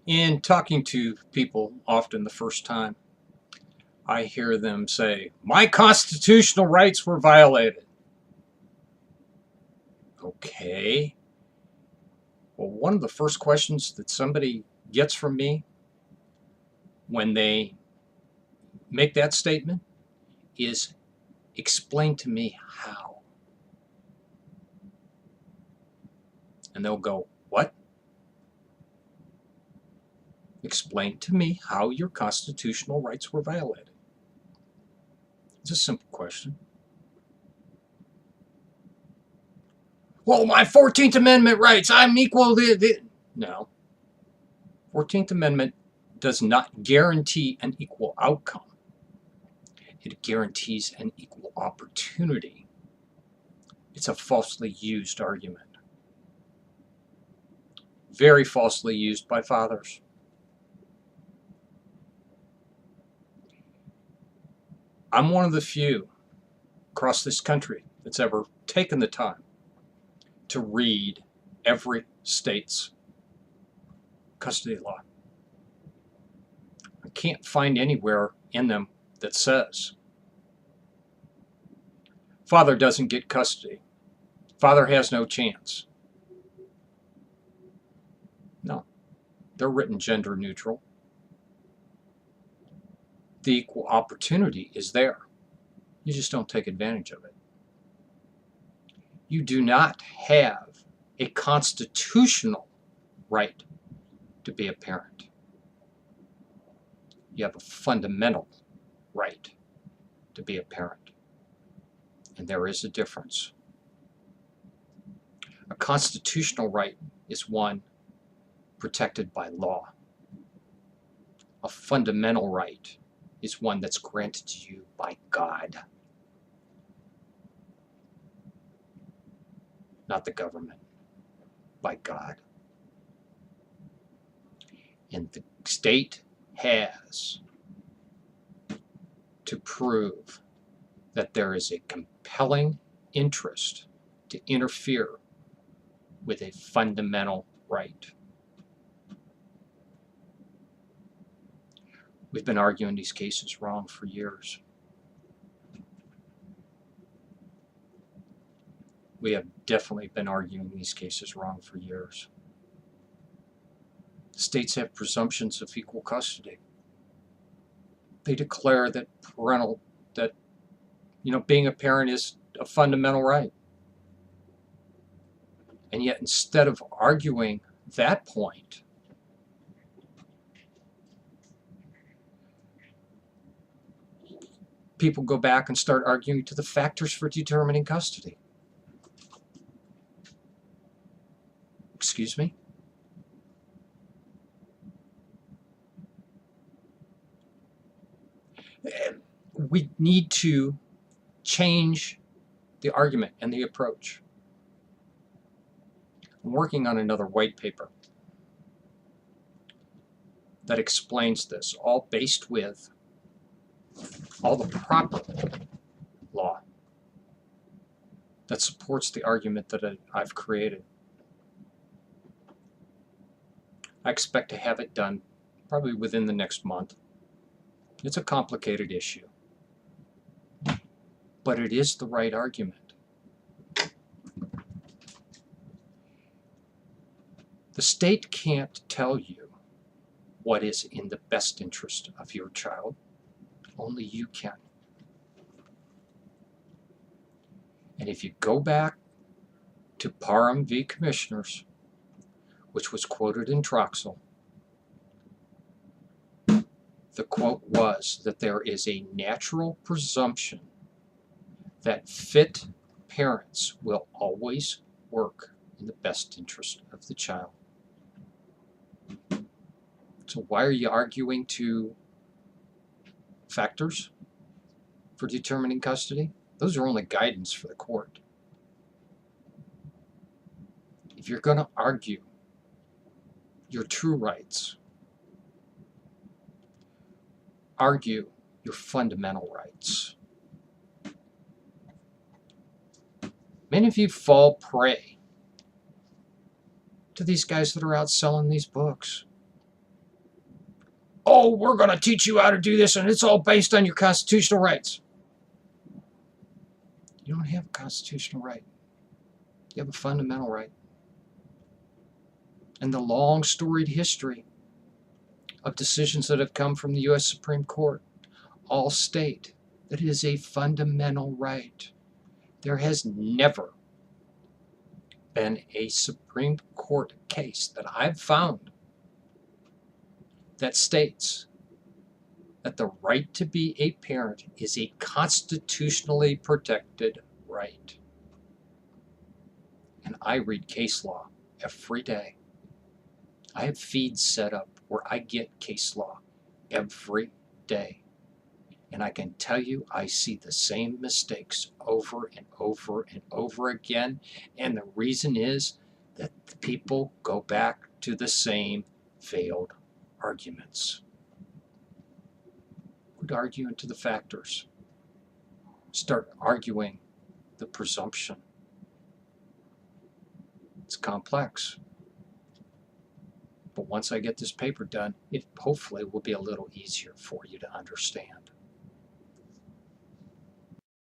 In talking to people often the first time, I hear them say, "My constitutional rights were violated." Okay. Well, one of the first questions that somebody gets from me when they make that statement is, explain to me how. And they'll go, what? Explain to me how your constitutional rights were violated. It's a simple question. Well, my 14th Amendment rights, I'm equal to... No. 14th Amendment does not guarantee an equal outcome. It guarantees an equal opportunity. It's a falsely used argument. Very falsely used by fathers. I'm one of the few across this country that's ever taken the time to read every state's custody law. I can't find anywhere in them that says father doesn't get custody. Father has no chance. No, they're written gender neutral. The equal opportunity is there. You just don't take advantage of it. You do not have a constitutional right to be a parent. You have a fundamental right to be a parent. And there is a difference. A constitutional right is one protected by law. A fundamental right is one that's granted to you by God, not the government, by God. And the state has to prove that there is a compelling interest to interfere with a fundamental right. We've been arguing these cases wrong for years. We have definitely been arguing these cases wrong for years. States have presumptions of equal custody. They declare that being a parent is a fundamental right. And yet, instead of arguing that point, people go back and start arguing to the factors for determining custody. Excuse me? We need to change the argument and the approach. I'm working on another white paper that explains this, all based with all the proper law that supports the argument that I've created. I expect to have it done probably within the next month. It's a complicated issue, but it is the right argument. The state can't tell you what is in the best interest of your child. Only you can. And if you go back to Parham v. Commissioners, which was quoted in Troxel, the quote was that there is a natural presumption that fit parents will always work in the best interest of the child. So why are you arguing to factors for determining custody? Those are only guidance for the court. If you're going to argue your true rights, argue your fundamental rights. Many of you fall prey to these guys that are out selling these books. oh, we're going to teach you how to do this, and it's all based on your constitutional rights. You don't have a constitutional right. You have a fundamental right. And the long storied history of decisions that have come from the U.S. Supreme Court all state that it is a fundamental right. There has never been a Supreme Court case that I've found that states that the right to be a parent is a constitutionally protected right. And I read case law every day. I have feeds set up where I get case law every day. And I can tell you, I see the same mistakes over and over and over again. And the reason is that the people go back to the same failed arguments. Quit arguing to the factors. Start arguing the presumption. It's complex. But once I get this paper done, it hopefully will be a little easier for you to understand.